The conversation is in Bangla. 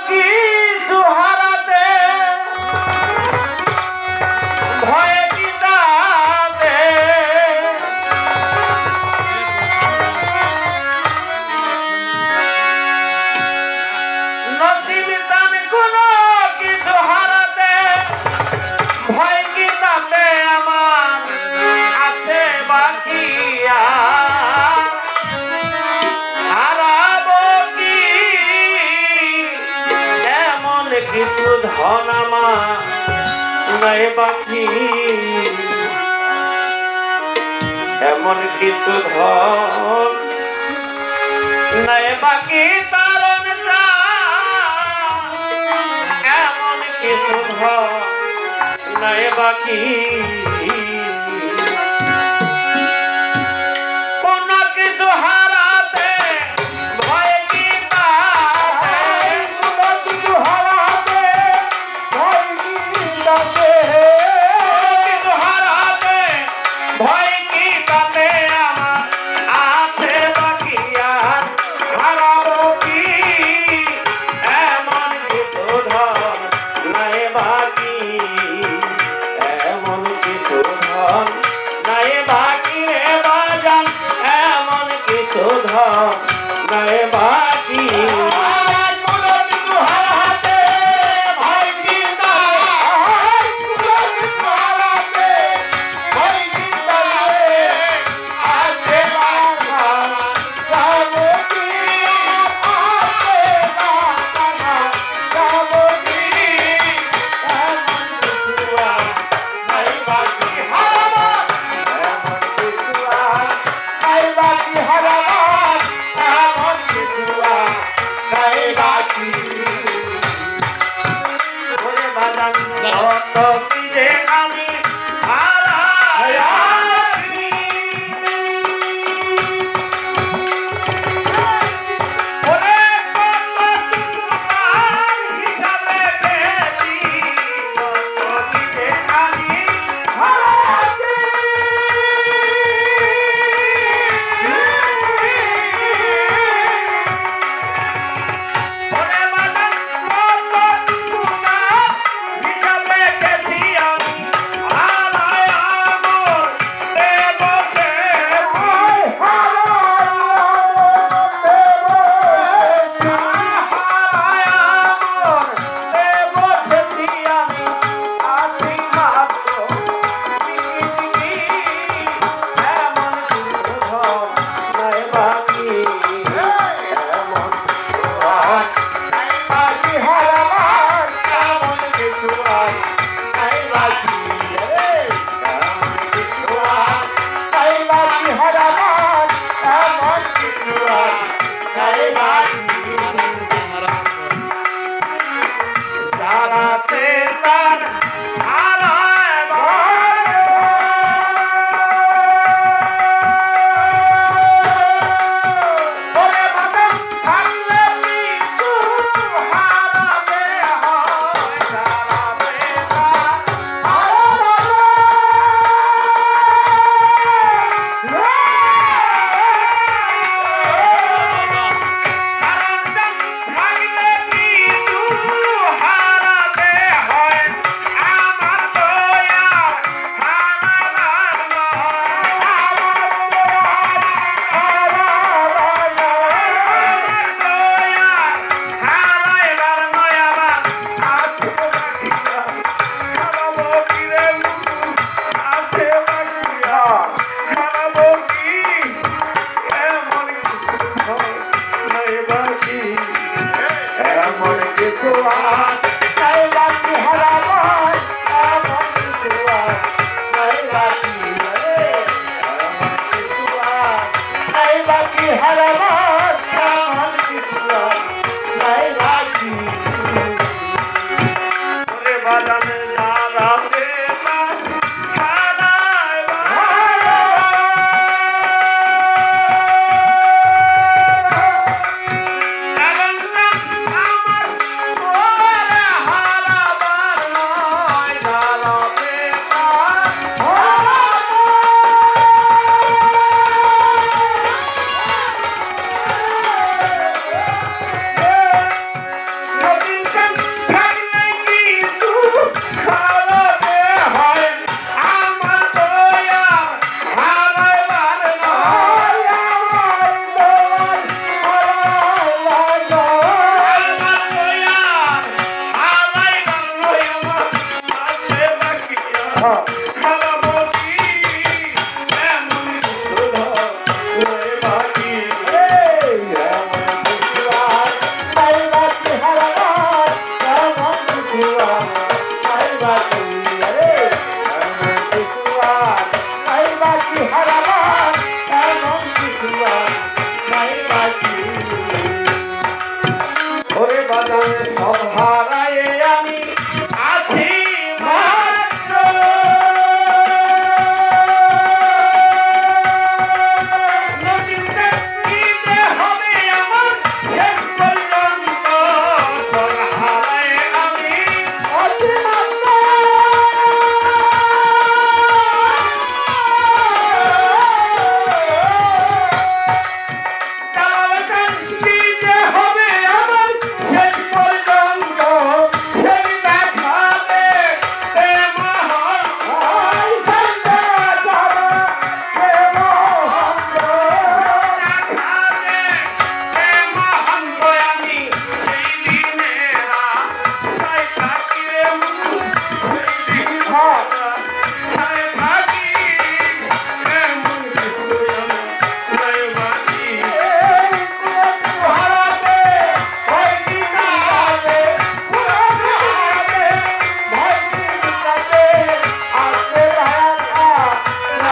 কিছু হারাতে ভয়ে কিতাবে নসিব জান কোনো কিছু হারাতে ভয় কিতাবে আমার আছে বাকি হারাবো কি এমন কিছু ধন আমার নাই বাকি এমন কিছু ধন নাই বাকি তারণ এমন কিছু ধন নাই বাকি কোন কিছু হারাতে ভয় কিতাবে কোন কিছু হারাতে ভয় কিতাবে কিছু হারাতে ভয় কিতাবে আমার আছে বাকি আর হারাবো কি এমন কিছু ধন নাই বাকি এমন কিছু ধন নাই বাকি রে বাজান এমন কিছু ধন নাই বাকি ওরে বাজানে সব হারা